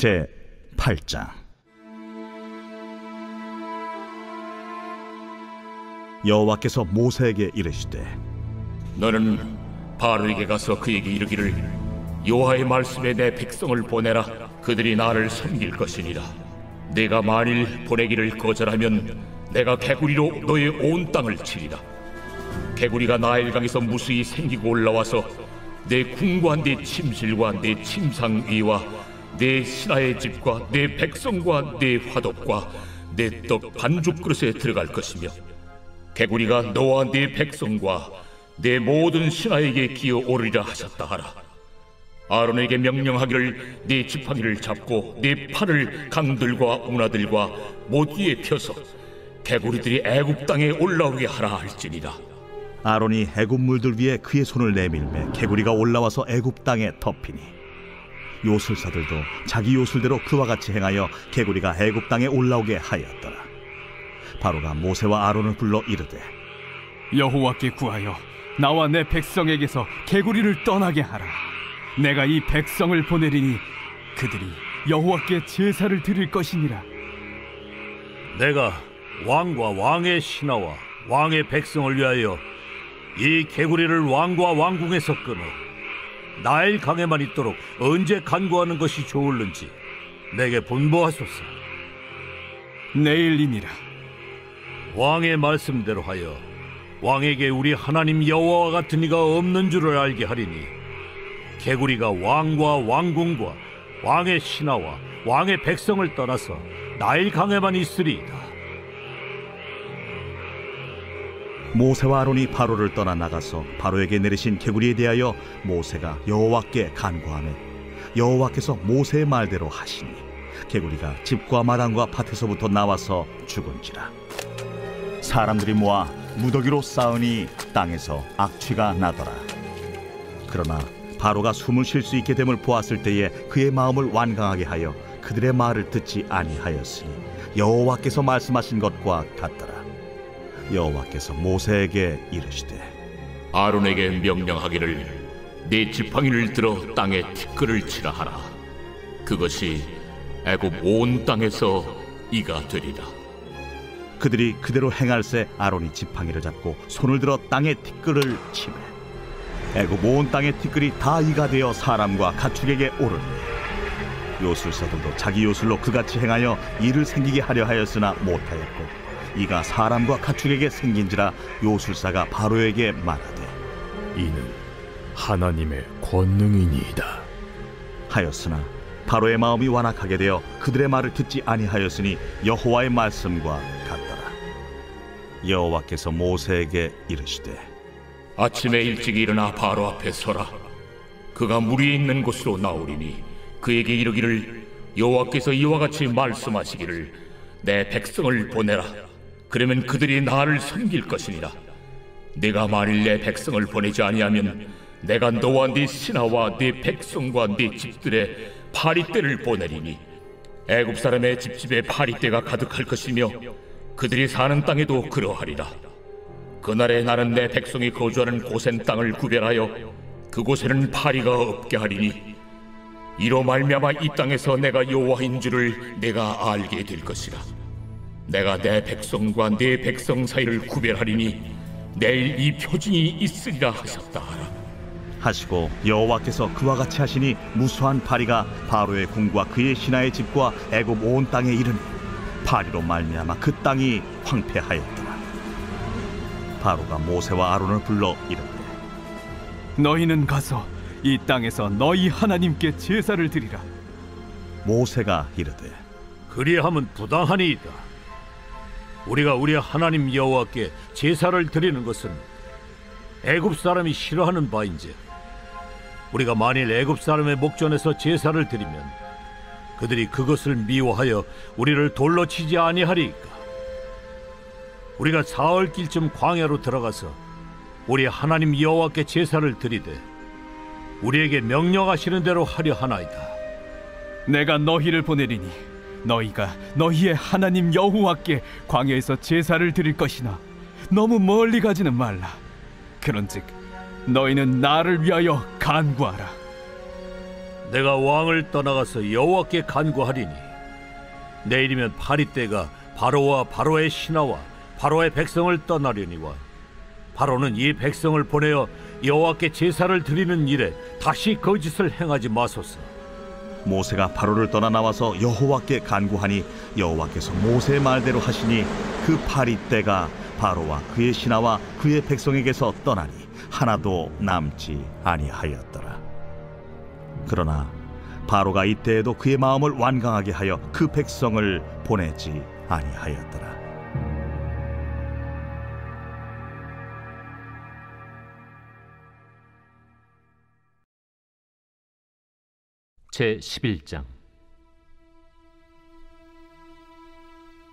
제 8장. 여호와께서 모세에게 이르시되 너는 바로에게 가서 그에게 이르기를 여호와의 말씀에 내 백성을 보내라. 그들이 나를 섬길 것이니라. 내가 만일 보내기를 거절하면 내가 개구리로 너의 온 땅을 치리라. 개구리가 나일강에서 무수히 생기고 올라와서 내 궁과 내 침실과 내 침상 위와 내 신하의 집과 내 백성과 내 화덕과 내 떡 반죽 그릇에 들어갈 것이며, 개구리가 너와 네 백성과 내 모든 신하에게 기어오르리라 하셨다 하라. 아론에게 명령하기를 네 지팡이를 잡고 네 팔을 강들과 운하들과 못 위에 펴서 개구리들이 애굽 땅에 올라오게 하라 할지니라. 아론이 애굽 물들 위에 그의 손을 내밀매 개구리가 올라와서 애굽 땅에 덮이니, 요술사들도 자기 요술대로 그와 같이 행하여 개구리가 애굽 땅에 올라오게 하였더라. 바로가 모세와 아론을 불러 이르되 여호와께 구하여 나와 내 백성에게서 개구리를 떠나게 하라. 내가 이 백성을 보내리니 그들이 여호와께 제사를 드릴 것이니라. 내가 왕과 왕의 신하와 왕의 백성을 위하여 이 개구리를 왕과 왕궁에서 끊어 나일 강에만 있도록 언제 간구하는 것이 좋을는지 내게 분부하소서. 내일이니라. 왕의 말씀대로 하여 왕에게 우리 하나님 여호와와 같은 이가 없는 줄을 알게 하리니, 개구리가 왕과 왕궁과 왕의 신하와 왕의 백성을 떠나서 나일 강에만 있으리이다. 모세와 아론이 바로를 떠나 나가서 바로에게 내리신 개구리에 대하여 모세가 여호와께 간구하매 여호와께서 모세의 말대로 하시니, 개구리가 집과 마당과 밭에서부터 나와서 죽은지라. 사람들이 모아 무더기로 쌓으니 땅에서 악취가 나더라. 그러나 바로가 숨을 쉴 수 있게 됨을 보았을 때에 그의 마음을 완강하게 하여 그들의 말을 듣지 아니하였으니 여호와께서 말씀하신 것과 같더라. 여호와께서 모세에게 이르시되 아론에게 명령하기를 네 지팡이를 들어 땅에 티끌을 치라 하라. 그것이 애굽 온 땅에서 이가 되리라. 그들이 그대로 행할세 아론이 지팡이를 잡고 손을 들어 땅에 티끌을 치매 애굽 온 땅의 티끌이 다 이가 되어 사람과 가축에게 오르니, 요술사들도 자기 요술로 그같이 행하여 이를 생기게 하려 하였으나 못하였고 이가 사람과 가축에게 생긴지라. 요술사가 바로에게 말하되 이는 하나님의 권능이니이다 하였으나 바로의 마음이 완악하게 되어 그들의 말을 듣지 아니하였으니 여호와의 말씀과 같더라. 여호와께서 모세에게 이르시되 아침에 일찍 일어나 바로 앞에 서라. 그가 물 위에 있는 곳으로 나오리니 그에게 이르기를 여호와께서 이와 같이 말씀하시기를 내 백성을 보내라. 그러면 그들이 나를 섬길 것이니라. 내가 만일 내 백성을 보내지 아니하면 내가 너와 네 신하와 네 백성과 네 집들에 파리떼를 보내리니 애굽 사람의 집집에 파리떼가 가득할 것이며 그들이 사는 땅에도 그러하리라. 그날에 나는 내 백성이 거주하는 고센 땅을 구별하여 그곳에는 파리가 없게 하리니, 이로 말미암아 이 땅에서 내가 여호와인 줄을 내가 알게 될 것이라. 내가 내 백성과 네 백성 사이를 구별하리니 내일 이 표징이 있으리라 하셨다 하라. 하시고 여호와께서 그와 같이 하시니 무수한 파리가 바로의 궁과 그의 신하의 집과 애굽 온 땅에 이르니 파리로 말미암아 그 땅이 황폐하였더라. 바로가 모세와 아론을 불러 이르되 너희는 가서 이 땅에서 너희 하나님께 제사를 드리라. 모세가 이르되 그리함은 부당하니이다. 우리가 우리 하나님 여호와께 제사를 드리는 것은 애굽 사람이 싫어하는 바인지, 우리가 만일 애굽 사람의 목전에서 제사를 드리면 그들이 그것을 미워하여 우리를 돌로 치지 아니하리이까. 우리가 사흘길쯤 광야로 들어가서 우리 하나님 여호와께 제사를 드리되 우리에게 명령하시는 대로 하려 하나이다. 내가 너희를 보내리니 너희가 너희의 하나님 여호와께 광야에서 제사를 드릴 것이나 너무 멀리 가지는 말라. 그런즉 너희는 나를 위하여 간구하라. 내가 왕을 떠나가서 여호와께 간구하리니 내일이면 파리떼가 바로와 바로의 신하와 바로의 백성을 떠나려니와 바로는 이 백성을 보내어 여호와께 제사를 드리는 일에 다시 거짓을 행하지 마소서. 모세가 바로를 떠나 나와서 여호와께 간구하니 여호와께서 모세의 말대로 하시니 그 파리떼가 바로와 그의 신하와 그의 백성에게서 떠나니 하나도 남지 아니하였더라. 그러나 바로가 이때에도 그의 마음을 완강하게 하여 그 백성을 보내지 아니하였더라. 제11장.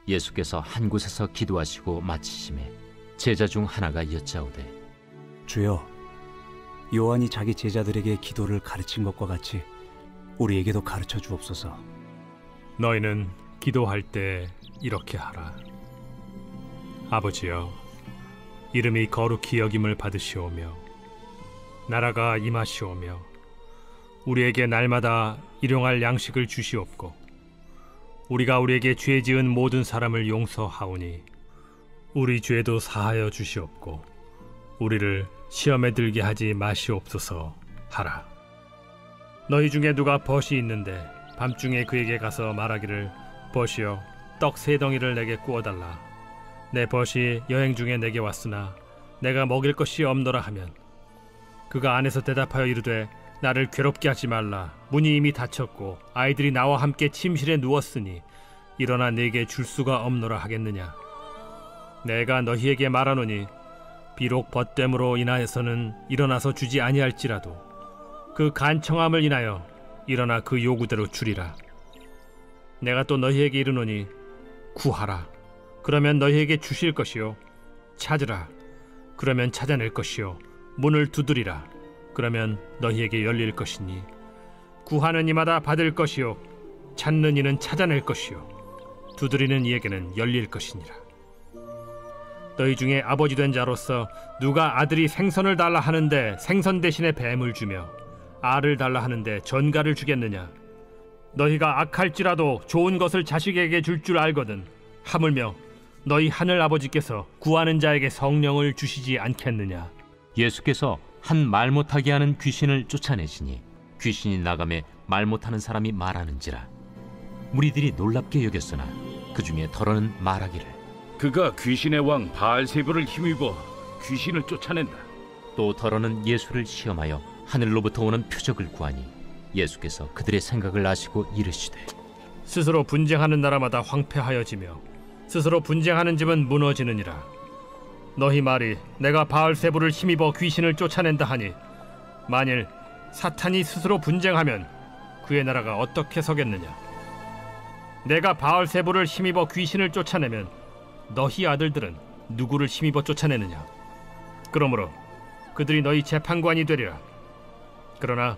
예수께서 한 곳에서 기도하시고 마치심에 제자 중 하나가 여짜오되, 주여, 요한이 자기 제자들에게 기도를 가르친 것과 같이 우리에게도 가르쳐 주옵소서. 너희는 기도할 때 이렇게 하라. 아버지여, 이름이 거룩히 여김을 받으시오며 나라가 임하시오며 우리에게 날마다 일용할 양식을 주시옵고 우리가 우리에게 죄 지은 모든 사람을 용서하오니 우리 죄도 사하여 주시옵고 우리를 시험에 들게 하지 마시옵소서 하라. 너희 중에 누가 벗이 있는데 밤중에 그에게 가서 말하기를, 벗이여, 떡 3덩이를 내게 구워달라. 내 벗이 여행 중에 내게 왔으나 내가 먹일 것이 없노라 하면, 그가 안에서 대답하여 이르되, 나를 괴롭게 하지 말라. 문이 이미 닫혔고 아이들이 나와 함께 침실에 누웠으니 일어나 내게 줄 수가 없노라 하겠느냐. 내가 너희에게 말하노니 비록 벗됨으로 인하여서는 일어나서 주지 아니할지라도 그 간청함을 인하여 일어나 그 요구대로 주리라. 내가 또 너희에게 이르노니 구하라, 그러면 너희에게 주실 것이요, 찾으라, 그러면 찾아낼 것이요, 문을 두드리라, 그러면 너희에게 열릴 것이니 구하는 이마다 받을 것이요, 찾는 이는 찾아낼 것이요, 두드리는 이에게는 열릴 것이니라. 너희 중에 아버지 된 자로서 누가 아들이 생선을 달라 하는데 생선 대신에 뱀을 주며 알을 달라 하는데 전갈을 주겠느냐? 너희가 악할지라도 좋은 것을 자식에게 줄 줄 알거든 하물며 너희 하늘 아버지께서 구하는 자에게 성령을 주시지 않겠느냐? 예수께서 한 말 못하게 하는 귀신을 쫓아내시니 귀신이 나가매 말 못하는 사람이 말하는지라. 무리들이 놀랍게 여겼으나 그 중에 더러는 말하기를, 그가 귀신의 왕 바알세불을 힘입어 귀신을 쫓아낸다. 또 더러는 예수를 시험하여 하늘로부터 오는 표적을 구하니 예수께서 그들의 생각을 아시고 이르시되, 스스로 분쟁하는 나라마다 황폐하여지며 스스로 분쟁하는 집은 무너지느니라. 너희 말이 내가 바알세불을 힘입어 귀신을 쫓아낸다 하니 만일 사탄이 스스로 분쟁하면 그의 나라가 어떻게 서겠느냐? 내가 바알세불을 힘입어 귀신을 쫓아내면 너희 아들들은 누구를 힘입어 쫓아내느냐? 그러므로 그들이 너희 재판관이 되리라. 그러나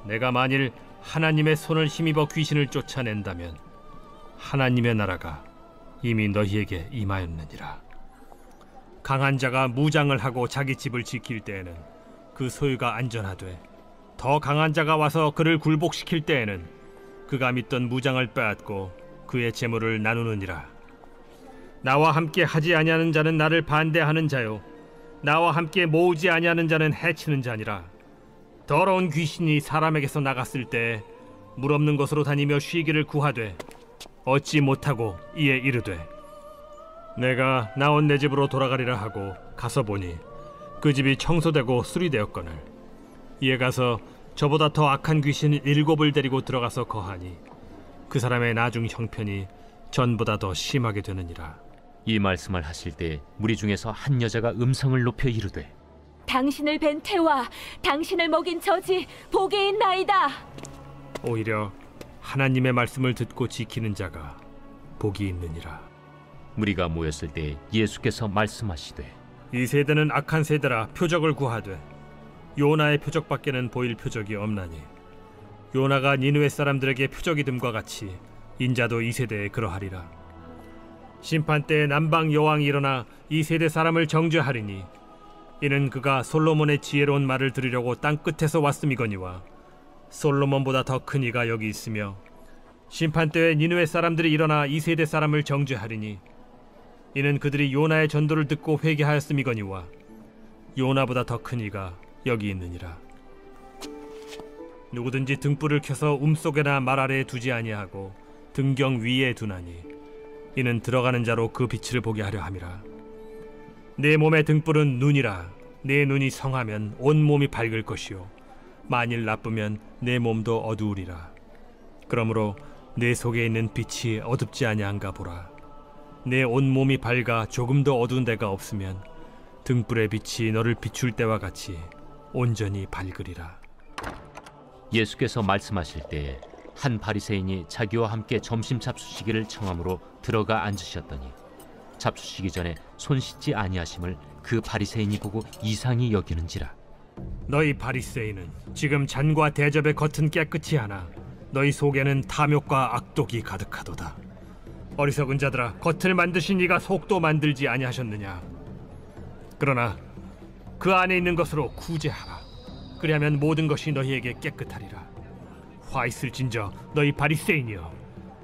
내가 만일 하나님의 손을 힘입어 귀신을 쫓아낸다면 하나님의 나라가 이미 너희에게 임하였느니라. 강한 자가 무장을 하고 자기 집을 지킬 때에는 그 소유가 안전하되, 더 강한 자가 와서 그를 굴복시킬 때에는 그가 믿던 무장을 빼앗고 그의 재물을 나누느니라. 나와 함께 하지 아니하는 자는 나를 반대하는 자요, 나와 함께 모으지 아니하는 자는 해치는 자니라. 더러운 귀신이 사람에게서 나갔을 때 물 없는 곳으로 다니며 쉬기를 구하되 얻지 못하고 이에 이르되, 내가 나온 내 집으로 돌아가리라 하고 가서 보니 그 집이 청소되고 수리되었거늘 이에 가서 저보다 더 악한 귀신 7을 데리고 들어가서 거하니 그 사람의 나중 형편이 전보다 더 심하게 되느니라. 이 말씀을 하실 때 무리 중에서 한 여자가 음성을 높여 이르되, 당신을 뵌 태와 당신을 먹인 저지 복이 있나이다. 오히려 하나님의 말씀을 듣고 지키는 자가 복이 있느니라. 무리가 모였을 때 예수께서 말씀하시되, 이 세대는 악한 세대라 표적을 구하되 요나의 표적밖에는 보일 표적이 없나니 요나가 니느웨 사람들에게 표적이됨과 같이 인자도 이 세대에 그러하리라. 심판 때에 남방 여왕이 일어나 이 세대 사람을 정죄하리니 이는 그가 솔로몬의 지혜로운 말을 들으려고 땅 끝에서 왔음이거니와 솔로몬보다 더 큰 이가 여기 있으며 심판 때에 니느웨 사람들이 일어나 이 세대 사람을 정죄하리니 이는 그들이 요나의 전도를 듣고 회개하였음이거니와 요나보다 더 큰 이가 여기 있느니라. 누구든지 등불을 켜서 움속에나 말 아래에 두지 아니하고 등경 위에 두나니 이는 들어가는 자로 그 빛을 보게 하려 함이라. 내 몸의 등불은 눈이라. 내 눈이 성하면 온 몸이 밝을 것이요 만일 나쁘면 내 몸도 어두우리라. 그러므로 내 속에 있는 빛이 어둡지 아니한가 보라. 내 온 몸이 밝아 조금도 어두운 데가 없으면 등불의 빛이 너를 비출 때와 같이 온전히 밝으리라. 예수께서 말씀하실 때에 한 바리새인이 자기와 함께 점심 잡수시기를 청함으로 들어가 앉으셨더니 잡수시기 전에 손 씻지 아니하심을 그 바리새인이 보고 이상히 여기는지라. 너희 바리새인은 지금 잔과 대접의 겉은 깨끗이 하나 너희 속에는 탐욕과 악독이 가득하도다. 어리석은 자들아, 겉을 만드신 이가 속도 만들지 아니하셨느냐? 그러나 그 안에 있는 것으로 구제하라. 그리하면 모든 것이 너희에게 깨끗하리라. 화 있을진저 너희 바리새인이여,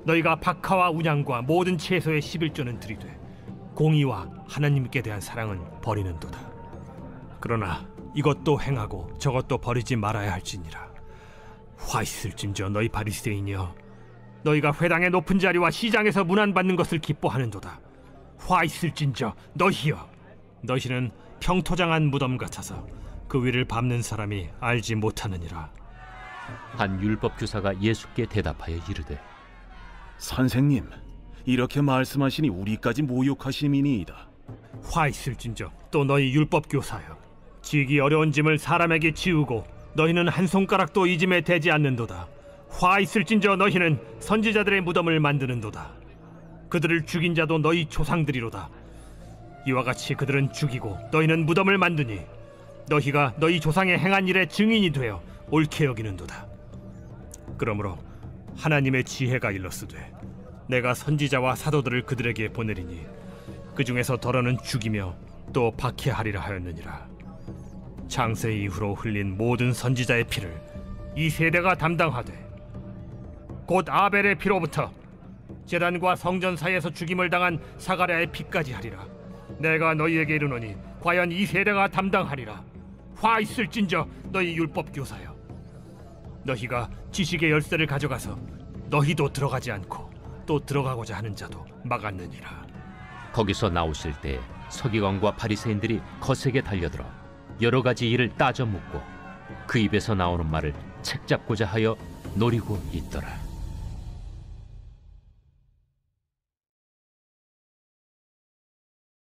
너희가 박하와 운양과 모든 채소의 11조는 들이되 공의와 하나님께 대한 사랑은 버리는도다. 그러나 이것도 행하고 저것도 버리지 말아야 할지니라. 화 있을진저 너희 바리새인이여, 너희가 회당의 높은 자리와 시장에서 문안받는 것을 기뻐하는도다. 화 있을진저 너희여, 너희는 평토장한 무덤 같아서 그 위를 밟는 사람이 알지 못하느니라. 한 율법 교사가 예수께 대답하여 이르되, 선생님, 이렇게 말씀하시니 우리까지 모욕하심이니이다. 화 있을진저 또 너희 율법 교사여, 지기 어려운 짐을 사람에게 지우고 너희는 한 손가락도 이 짐에 대지 않는도다. 화 있을진저 너희는 선지자들의 무덤을 만드는도다. 그들을 죽인 자도 너희 조상들이로다. 이와 같이 그들은 죽이고 너희는 무덤을 만드니 너희가 너희 조상의 행한 일의 증인이 되어 옳게 여기는도다. 그러므로 하나님의 지혜가 일렀으되 내가 선지자와 사도들을 그들에게 보내리니 그 중에서 더러는 죽이며 또 박해하리라 하였느니라. 창세 이후로 흘린 모든 선지자의 피를 이 세대가 담당하되 곧 아벨의 피로부터 제단과 성전 사이에서 죽임을 당한 사가랴의 피까지 하리라. 내가 너희에게 이르노니 과연 이 세대가 담당하리라. 화 있을진저 너희 율법 교사여, 너희가 지식의 열쇠를 가져가서 너희도 들어가지 않고 또 들어가고자 하는 자도 막았느니라. 거기서 나오실 때 서기관과 바리새인들이 거세게 달려들어 여러 가지 일을 따져 묻고 그 입에서 나오는 말을 책잡고자 하여 노리고 있더라.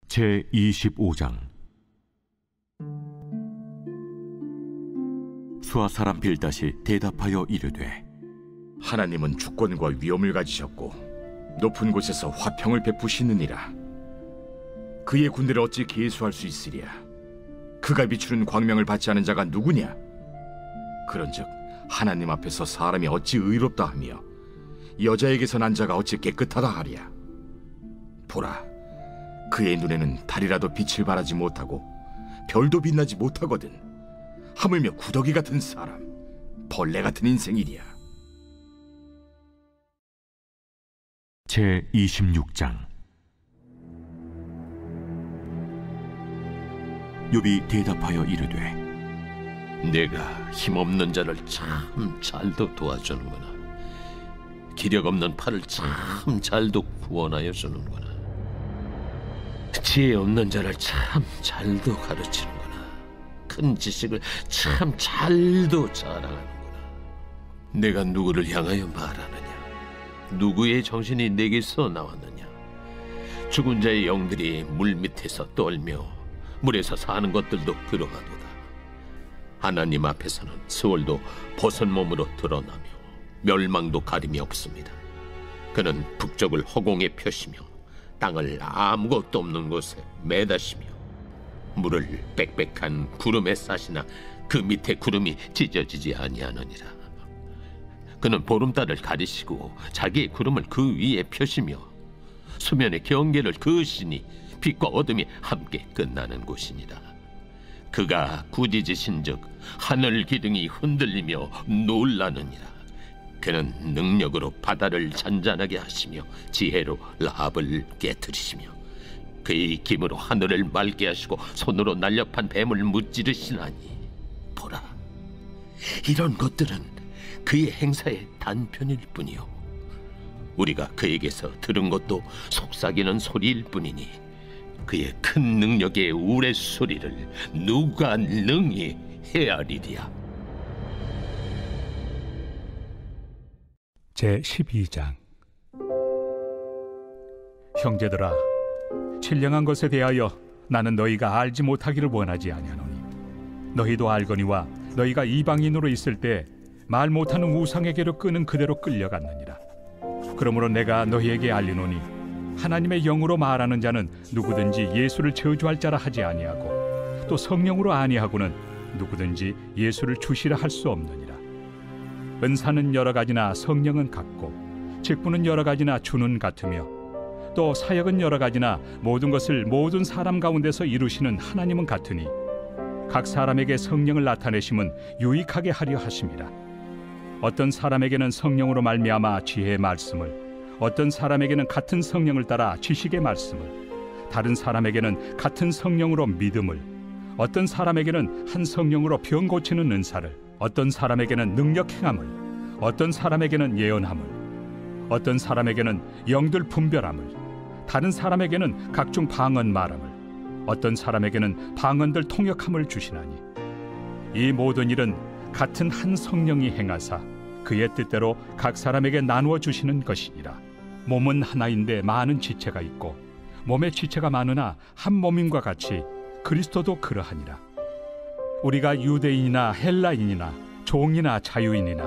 제25장. 수아 사람 빌닷이 대답하여 이르되, 하나님은 주권과 위엄을 가지셨고 높은 곳에서 화평을 베푸시느니라. 그의 군대를 어찌 계수할 수 있으랴? 그가 비추는 광명을 받지 않은 자가 누구냐? 그런즉 하나님 앞에서 사람이 어찌 의롭다 하며 여자에게서 난 자가 어찌 깨끗하다 하랴? 보라, 그의 눈에는 달이라도 빛을 발하지 못하고 별도 빛나지 못하거든. 하물며 구더기 같은 사람, 벌레 같은 인생이랴. 제26장. 욥이 대답하여 이르되, 내가 힘없는 자를 참 잘도 도와주는구나. 기력 없는 팔을 참 잘도 구원하여 주는구나. 지혜 없는 자를 참 잘도 가르치는구나. 큰 지식을 참 잘도 자랑하는구나. 내가 누구를 향하여 말하느냐? 누구의 정신이 내게서 나왔느냐? 죽은 자의 영들이 물 밑에서 떨며 물에서 사는 것들도 그러하도다. 하나님 앞에서는 스월도 벗은 몸으로 드러나며 멸망도 가림이 없습니다. 그는 북쪽을 허공에 펴시며 땅을 아무것도 없는 곳에 매다시며 물을 빽빽한 구름에 싸시나 그 밑에 구름이 찢어지지 아니하느니라. 그는 보름달을 가리시고 자기의 구름을 그 위에 펴시며 수면의 경계를 그으시니 빛과 어둠이 함께 끝나는 곳이니라. 그가 부디지신즉 하늘 기둥이 흔들리며 놀라느니라. 그는 능력으로 바다를 잔잔하게 하시며 지혜로 라합을 깨뜨리시며 그의 힘으로 하늘을 맑게 하시고 손으로 날렵한 뱀을 무찌르시나니 보라, 이런 것들은 그의 행사의 단편일 뿐이요 우리가 그에게서 들은 것도 속삭이는 소리일 뿐이니 그의 큰 능력의 우레소리를 누가 능히 헤아리랴. 제12장. 형제들아, 신령한 것에 대하여 나는 너희가 알지 못하기를 원하지 아니하노니 너희도 알거니와 너희가 이방인으로 있을 때 말 못하는 우상에게로 끄는 그대로 끌려갔느니라. 그러므로 내가 너희에게 알리노니 하나님의 영으로 말하는 자는 누구든지 예수를 저주할 자라 하지 아니하고 또 성령으로 아니하고는 누구든지 예수를 주시라 할 수 없느니라. 은사는 여러 가지나 성령은 같고 직분은 여러 가지나 주는 같으며 또 사역은 여러 가지나 모든 것을 모든 사람 가운데서 이루시는 하나님은 같으니 각 사람에게 성령을 나타내심은 유익하게 하려 하심이라. 어떤 사람에게는 성령으로 말미암아 지혜의 말씀을, 어떤 사람에게는 같은 성령을 따라 지식의 말씀을, 다른 사람에게는 같은 성령으로 믿음을, 어떤 사람에게는 한 성령으로 병 고치는 은사를, 어떤 사람에게는 능력 행함을, 어떤 사람에게는 예언함을, 어떤 사람에게는 영들 분별함을, 다른 사람에게는 각종 방언 말함을, 어떤 사람에게는 방언들 통역함을 주시나니 이 모든 일은 같은 한 성령이 행하사 그의 뜻대로 각 사람에게 나누어 주시는 것이니라. 몸은 하나인데 많은 지체가 있고 몸의 지체가 많으나 한 몸임과 같이 그리스도도 그러하니라. 우리가 유대인이나 헬라인이나 종이나 자유인이나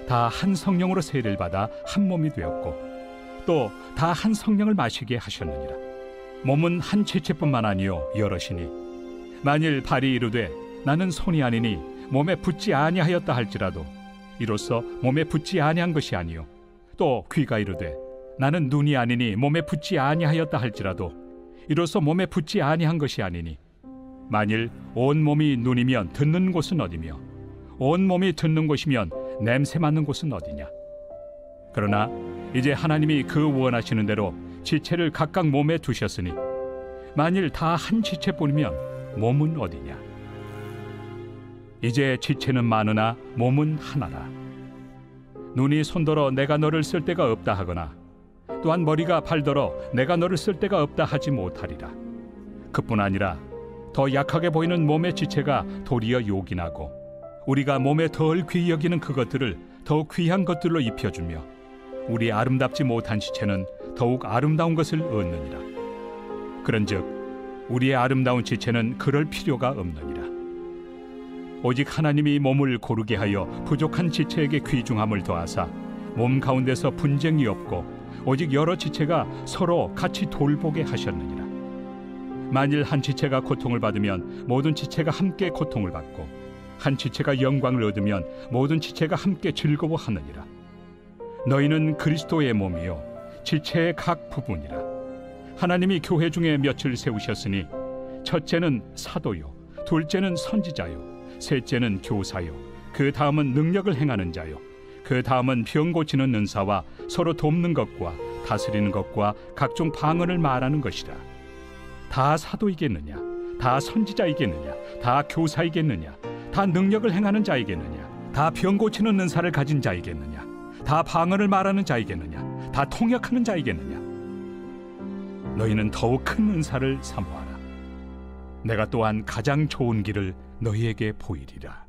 다 한 성령으로 세례를 받아 한 몸이 되었고 또 다 한 성령을 마시게 하셨느니라. 몸은 한 지체뿐만 아니요 여럿이니 만일 발이 이르되 나는 손이 아니니 몸에 붙지 아니하였다 할지라도 이로써 몸에 붙지 아니한 것이 아니요 또 귀가 이르되 나는 눈이 아니니 몸에 붙지 아니하였다 할지라도 이로써 몸에 붙지 아니한 것이 아니니 만일 온 몸이 눈이면 듣는 곳은 어디며 온 몸이 듣는 곳이면 냄새 맡는 곳은 어디냐. 그러나 이제 하나님이 그 원하시는 대로 지체를 각각 몸에 두셨으니 만일 다 한 지체뿐이면 몸은 어디냐. 이제 지체는 많으나 몸은 하나라. 눈이 손더러 내가 너를 쓸 데가 없다 하거나 또한 머리가 발더러 내가 너를 쓸 데가 없다 하지 못하리라. 그뿐 아니라 더 약하게 보이는 몸의 지체가 도리어 요긴하고 우리가 몸에 덜 귀히 여기는 그것들을 더욱 귀한 것들로 입혀주며 우리 아름답지 못한 지체는 더욱 아름다운 것을 얻느니라. 그런즉 우리의 아름다운 지체는 그럴 필요가 없느니라. 오직 하나님이 몸을 고르게 하여 부족한 지체에게 귀중함을 더하사 몸 가운데서 분쟁이 없고 오직 여러 지체가 서로 같이 돌보게 하셨느니라. 만일 한 지체가 고통을 받으면 모든 지체가 함께 고통을 받고 한 지체가 영광을 얻으면 모든 지체가 함께 즐거워하느니라. 너희는 그리스도의 몸이요 지체의 각 부분이라. 하나님이 교회 중에 몇을 세우셨으니 첫째는 사도요 둘째는 선지자요 셋째는 교사요 그 다음은 능력을 행하는 자요 그 다음은 병 고치는 은사와 서로 돕는 것과 다스리는 것과 각종 방언을 말하는 것이라. 다 사도이겠느냐 다 선지자이겠느냐 다 교사이겠느냐 다 능력을 행하는 자이겠느냐 다 병 고치는 은사를 가진 자이겠느냐 다 방언을 말하는 자이겠느냐 다 통역하는 자이겠느냐. 너희는 더욱 큰 은사를 사모하라. 내가 또한 가장 좋은 길을 너희에게 보이리라.